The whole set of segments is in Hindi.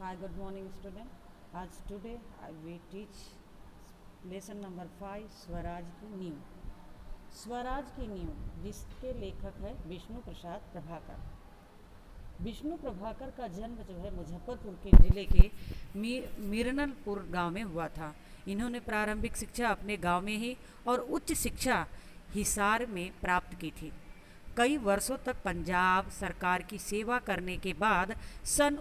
Hi, good morning, student. As today we teach lesson number 5 Swaraj की नींव। स्वराज की नींव जिसके लेखक है विष्णु प्रसाद प्रभाकर। विष्णु प्रभाकर का जन्म जो है मुजफ्फरपुर के जिले के मिरनलपुर गांव में हुआ था। इन्होंने प्रारंभिक शिक्षा अपने गांव में ही और उच्च शिक्षा हिसार में प्राप्त की थी। कई वर्षों तक पंजाब सरकार की सेवा करने के बाद सन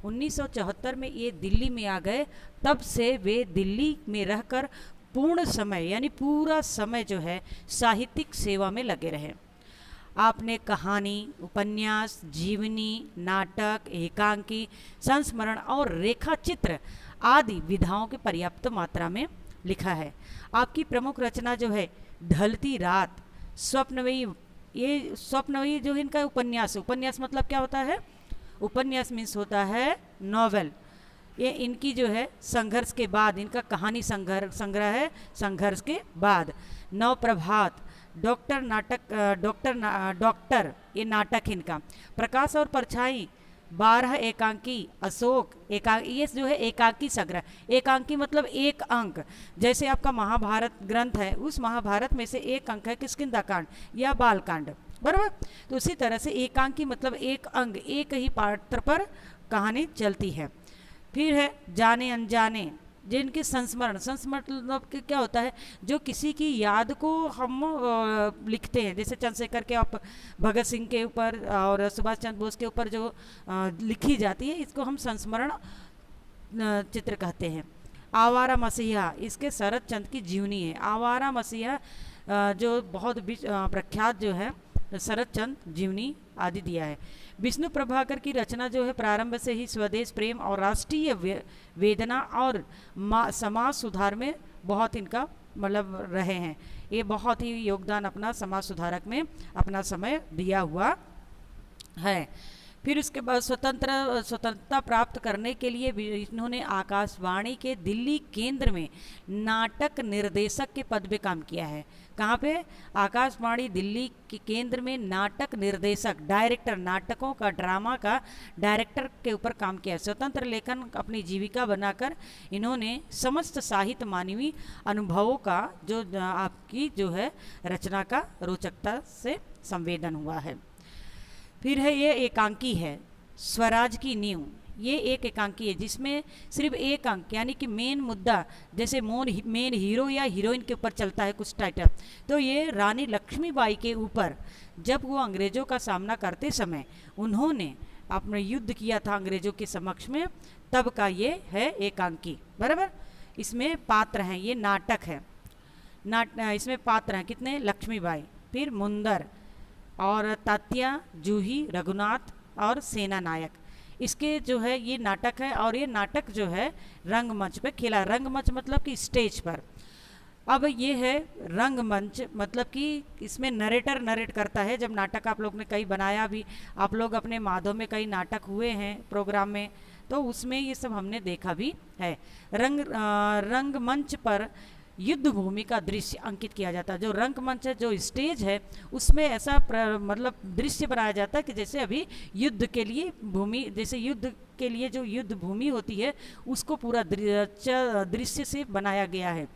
1974 में ये दिल्ली में आ गए। तब से वे दिल्ली में रहकर पूर्ण समय यानी पूरा समय जो है साहित्यिक सेवा में लगे रहे। आपने कहानी, उपन्यास, जीवनी, नाटक, एकांकी, संस्मरण और रेखा चित्र आदि विधाओं के पर्याप्त मात्रा में लिखा है। आपकी प्रमुख रचना जो है ढलती रात, स्वप्नवयी, ये स्वप्नवयी जो इनका उपन्यास मतलब क्या होता है? उपन्यास मीन्स होता है नॉवेल। ये इनकी जो है संघर्ष के बाद, इनका कहानी संग्रह है संघर्ष के बाद। नव प्रभात, डॉक्टर ये नाटक इनका। प्रकाश और परछाई, 12 एकांकी, अशोक ये जो है एकांकी संग्रह। एकांकी मतलब एक अंक। जैसे आपका महाभारत ग्रंथ है, उस महाभारत में से एक अंक है किष्किंधा कांड या बाल कांड, बराबर। तो उसी तरह से एकांकी मतलब एक अंग, एक ही पात्र पर कहानी चलती है। फिर है जाने अनजाने, जिनके संस्मरण मतलब क्या होता है? जो किसी की याद को हम लिखते हैं। जैसे चंद्रशेखर के आप भगत सिंह के ऊपर और सुभाष चंद्र बोस के ऊपर जो लिखी जाती है, इसको हम संस्मरण चित्र कहते हैं। आवारा मसीहा, इसके शरद चंद्र की जीवनी है। आवारा मसीहा जो बहुत प्रख्यात जो है शरद चंद्र जीवनी आदि दिया है। विष्णु प्रभाकर की रचना जो है प्रारंभ से ही स्वदेश प्रेम और राष्ट्रीय वेदना और समाज सुधार में बहुत इनका मतलब रहे हैं। ये बहुत ही योगदान अपना समाज सुधारक में अपना समय दिया हुआ है। फिर उसके बाद स्वतंत्रता प्राप्त करने के लिए इन्होंने आकाशवाणी के दिल्ली केंद्र में नाटक निर्देशक के पद पे काम किया है। कहाँ पे? आकाशवाणी दिल्ली के केंद्र में नाटक निर्देशक, डायरेक्टर, नाटकों का, ड्रामा का डायरेक्टर के ऊपर काम किया है। स्वतंत्र लेखन अपनी जीविका बनाकर इन्होंने समस्त साहित्य मानवीय अनुभवों का जो आपकी जो है रचना का रोचकता से संवेदन हुआ है। फिर है ये एकांकी है स्वराज की नींव। ये एक एकांकी है जिसमें सिर्फ एक अंक यानी कि मेन मुद्दा, जैसे मेन हीरो या हीरोइन के ऊपर चलता है कुछ टाइटल। तो ये रानी लक्ष्मीबाई के ऊपर, जब वो अंग्रेजों का सामना करते समय उन्होंने अपना युद्ध किया था अंग्रेजों के समक्ष में, तब का ये है एकांकी, बराबर। इसमें पात्र हैं, ये नाटक है। इसमें पात्र हैं कितने? लक्ष्मीबाई, फिर मुंदर और तात्या, जूही, रघुनाथ और सेना नायक। इसके जो है ये नाटक है और ये नाटक जो है रंगमंच पे खेला। रंगमंच मतलब कि स्टेज पर। अब ये है रंगमंच मतलब कि इसमें नरेटर नरेट करता है। जब नाटक आप लोग ने कई बनाया भी, आप लोग अपने माधव में कई नाटक हुए हैं प्रोग्राम में, तो उसमें ये सब हमने देखा भी है। रंगमंच पर युद्ध भूमि का दृश्य अंकित किया जाता है। जो रंगमंच है, जो स्टेज है, उसमें ऐसा मतलब दृश्य बनाया जाता है कि जैसे अभी युद्ध के लिए भूमि, जैसे युद्ध के लिए जो युद्ध भूमि होती है उसको पूरा दृश्य से बनाया गया है।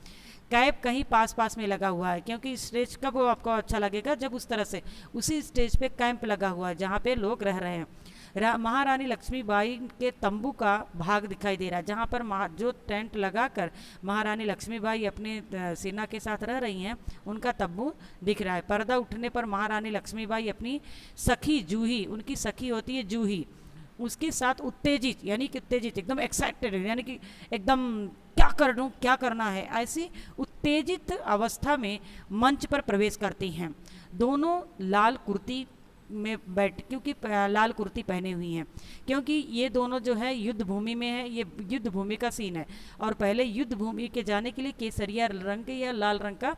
कैप कहीं पास में लगा हुआ है, क्योंकि स्टेज कब आपको अच्छा लगेगा? जब उस तरह से उसी स्टेज पे कैंप लगा हुआ है जहाँ पे लोग रह रहे हैं। महारानी लक्ष्मीबाई के तंबू का भाग दिखाई दे रहा है, जहाँ पर जो टेंट लगाकर महारानी लक्ष्मीबाई अपने सेना के साथ रह रही हैं, उनका तंबू दिख रहा है। पर्दा उठने पर महारानी लक्ष्मीबाई अपनी सखी जूही, उनकी सखी होती है जूही, उसके साथ उत्तेजित यानी कि उत्तेजित एकदम एक्साइटेड यानी कि एकदम क्या कर दूं, क्या करना है, ऐसी उत्तेजित अवस्था में मंच पर प्रवेश करती हैं। दोनों लाल कुर्ती में क्योंकि लाल कुर्ती पहने हुई हैं, क्योंकि ये दोनों जो है युद्ध भूमि में है। ये युद्ध भूमि का सीन है और पहले युद्ध भूमि के जाने के लिए केसरिया रंग या लाल रंग का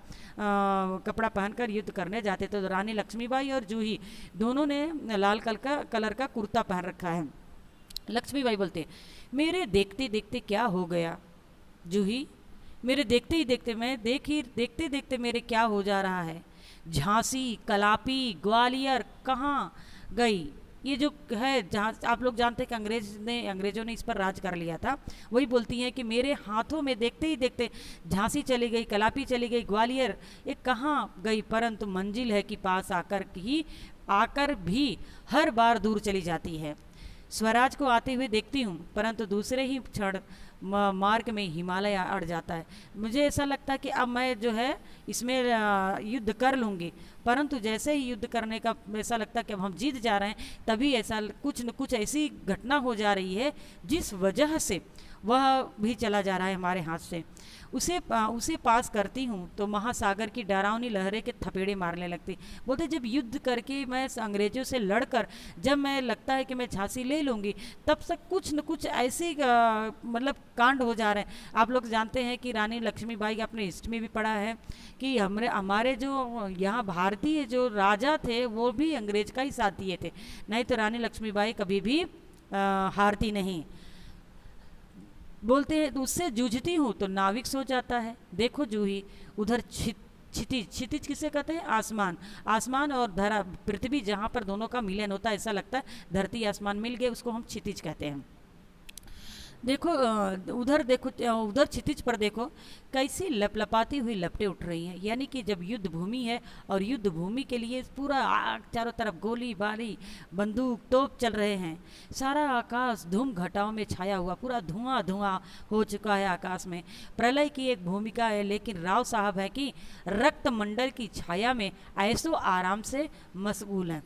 कपड़ा पहनकर युद्ध करने जाते। तो रानी लक्ष्मीबाई और जूही दोनों ने लाल कलर का कुर्ता पहन रखा है। लक्ष्मीबाई बोलते, मेरे देखते देखते क्या हो गया जूही, मेरे देखते ही देखते, मैं देखते देखते मेरे क्या हो जा रहा है। झांसी, कलापी, ग्वालियर कहाँ गई, ये जो है, जहाँ आप लोग जानते हैं कि अंग्रेज़ों ने इस पर राज कर लिया था, वही बोलती हैं कि मेरे हाथों में देखते ही देखते झांसी चली गई, कलापी चली गई, ग्वालियर ये कहाँ गई, परंतु मंजिल है कि पास आकर भी हर बार दूर चली जाती है। स्वराज को आते हुए देखती हूँ, परंतु दूसरे ही क्षण मार्ग में हिमालय अड़ जाता है। मुझे ऐसा लगता है कि अब मैं जो है इसमें युद्ध कर लूँगी, परंतु जैसे ही युद्ध करने का ऐसा लगता है कि अब हम जीत जा रहे हैं, तभी ऐसा कुछ न कुछ ऐसी घटना हो जा रही है जिस वजह से वह भी चला जा रहा है हमारे हाथ से। उसे पास करती हूँ तो महासागर की डरावनी लहरें के थपेड़े मारने लगती। बोलते जब युद्ध करके मैं अंग्रेज़ों से लड़कर जब मैं लगता है कि मैं झांसी ले लूँगी, तब से कुछ न कुछ ऐसे मतलब कांड हो जा रहे हैं। आप लोग जानते हैं कि रानी लक्ष्मीबाई अपने हिस्ट्री में भी पढ़ा है कि हमारे जो यहाँ भारतीय जो राजा थे वो भी अंग्रेज का ही साथ दिए थे, नहीं तो रानी लक्ष्मीबाई कभी भी हारती नहीं। बोलते हैं तो उससे जूझती हूँ तो नाविक सो जाता है। देखो जूही, उधर क्षितिज किसे कहते हैं? आसमान और धरा पृथ्वी, जहाँ पर दोनों का मिलन होता है, ऐसा लगता है धरती आसमान मिल गए, उसको हम क्षितिज कहते हैं। देखो उधर क्षितिज पर देखो कैसी लपलपाती हुई लपटें उठ रही हैं। यानी कि जब युद्ध भूमि है और युद्ध भूमि के लिए पूरा चारों तरफ गोली बारी बंदूक तोप चल रहे हैं, सारा आकाश धूम घटाओं में छाया हुआ, पूरा धुआं धुआं हो चुका है आकाश में। प्रलय की एक भूमिका है, लेकिन राव साहब है कि रक्त मंडल की छाया में ऐसो आराम से मशगूल हैं।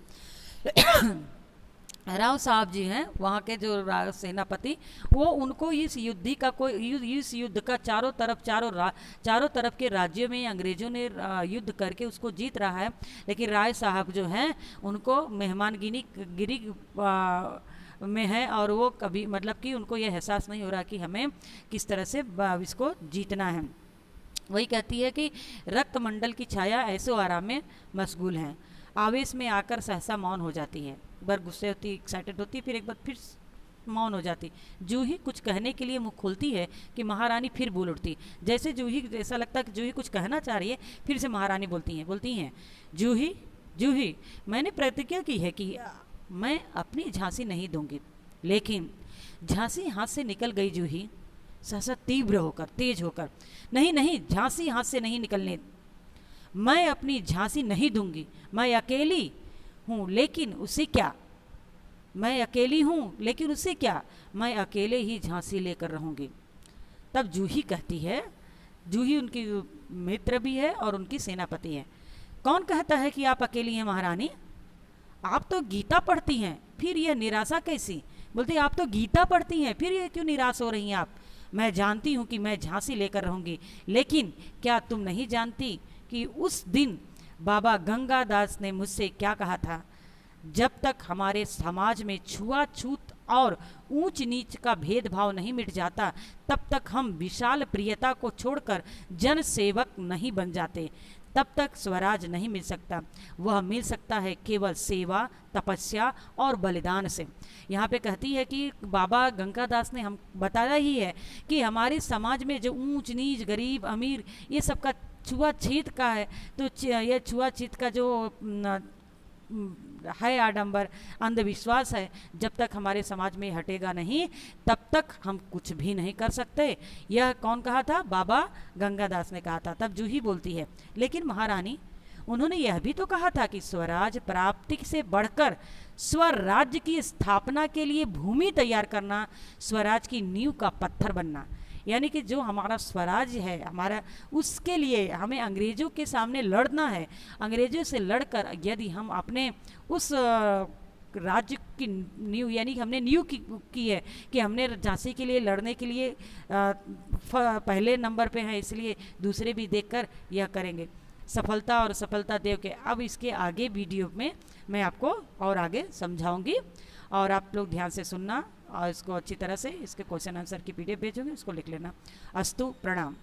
राव साहब जी हैं वहाँ के जो सेनापति, वो उनको इस युद्ध का चारों तरफ के राज्यों में अंग्रेज़ों ने युद्ध करके उसको जीत रहा है, लेकिन राय साहब जो हैं उनको मेहमानगिरी में है, और वो कभी मतलब कि उनको ये एहसास नहीं हो रहा कि हमें किस तरह से इसको जीतना है। वही कहती है कि रक्त मंडल की छाया ऐसो आराम में मशगूल हैं। आवेश में आकर सहसा मौन हो जाती है, एक बार गुस्से होती, एक्साइटेड होती, फिर एक बार फिर मौन हो जाती। जूही कुछ कहने के लिए मुंह खोलती है कि महारानी फिर बोल उठती। जैसे जूही, ऐसा लगता है कि जूही कुछ कहना चाह रही है, फिर से महारानी बोलती हैं जूही, मैंने प्रतिज्ञा की है कि मैं अपनी झांसी नहीं दूंगी, लेकिन झांसी हाथ से निकल गई जूही, सहसा तीव्र होकर, तेज होकर, नहीं, झांसी हाथ से नहीं निकलने, मैं अपनी झांसी नहीं दूंगी। मैं अकेली हूँ लेकिन उससे क्या, मैं अकेले ही झांसी लेकर रहूँगी। तब जूही कहती है, जूही उनकी मित्र भी है और उनकी सेनापति है। कौन कहता है कि आप अकेली हैं महारानी? आप तो गीता पढ़ती हैं, फिर यह निराशा कैसी? बोलते आप तो गीता पढ़ती हैं, फिर यह क्यों निराश हो रही हैं आप? मैं जानती हूँ कि मैं झांसी लेकर रहूँगी, लेकिन क्या तुम नहीं जानती कि उस दिन बाबा गंगादास ने मुझसे क्या कहा था? जब तक हमारे समाज में छुआछूत और ऊंच नीच का भेदभाव नहीं मिट जाता, तब तक हम विशाल प्रियता को छोड़कर जन सेवक नहीं बन जाते, तब तक स्वराज नहीं मिल सकता। वह मिल सकता है केवल सेवा, तपस्या और बलिदान से। यहाँ पे कहती है कि बाबा गंगादास ने हम बताया ही है कि हमारे समाज में जो ऊंच नीच, गरीब अमीर, ये सब का छुआछूत का है, तो यह छुआछूत का जो है आडंबर, अंधविश्वास है, जब तक हमारे समाज में हटेगा नहीं, तब तक हम कुछ भी नहीं कर सकते। यह कौन कहा था? बाबा गंगादास ने कहा था। तब जूही बोलती है, लेकिन महारानी, उन्होंने यह भी तो कहा था कि स्वराज प्राप्ति से बढ़कर स्वराज्य की स्थापना के लिए भूमि तैयार करना, स्वराज की नींव का पत्थर बनना। यानी कि जो हमारा स्वराज है, हमारा, उसके लिए हमें अंग्रेज़ों के सामने लड़ना है। अंग्रेज़ों से लड़कर यदि हम अपने उस राज्य की नींव, यानी हमने नींव की है कि हमने झांसी के लिए लड़ने के लिए पहले नंबर पे हैं, इसलिए दूसरे भी देखकर यह करेंगे। सफलता देव के अब इसके आगे वीडियो में मैं आपको और आगे समझाऊंगी, और आप लोग ध्यान से सुनना और इसको अच्छी तरह से, इसके क्वेश्चन आंसर की पीडीएफ भेजूंगी, उसको लिख लेना। अस्तु, प्रणाम।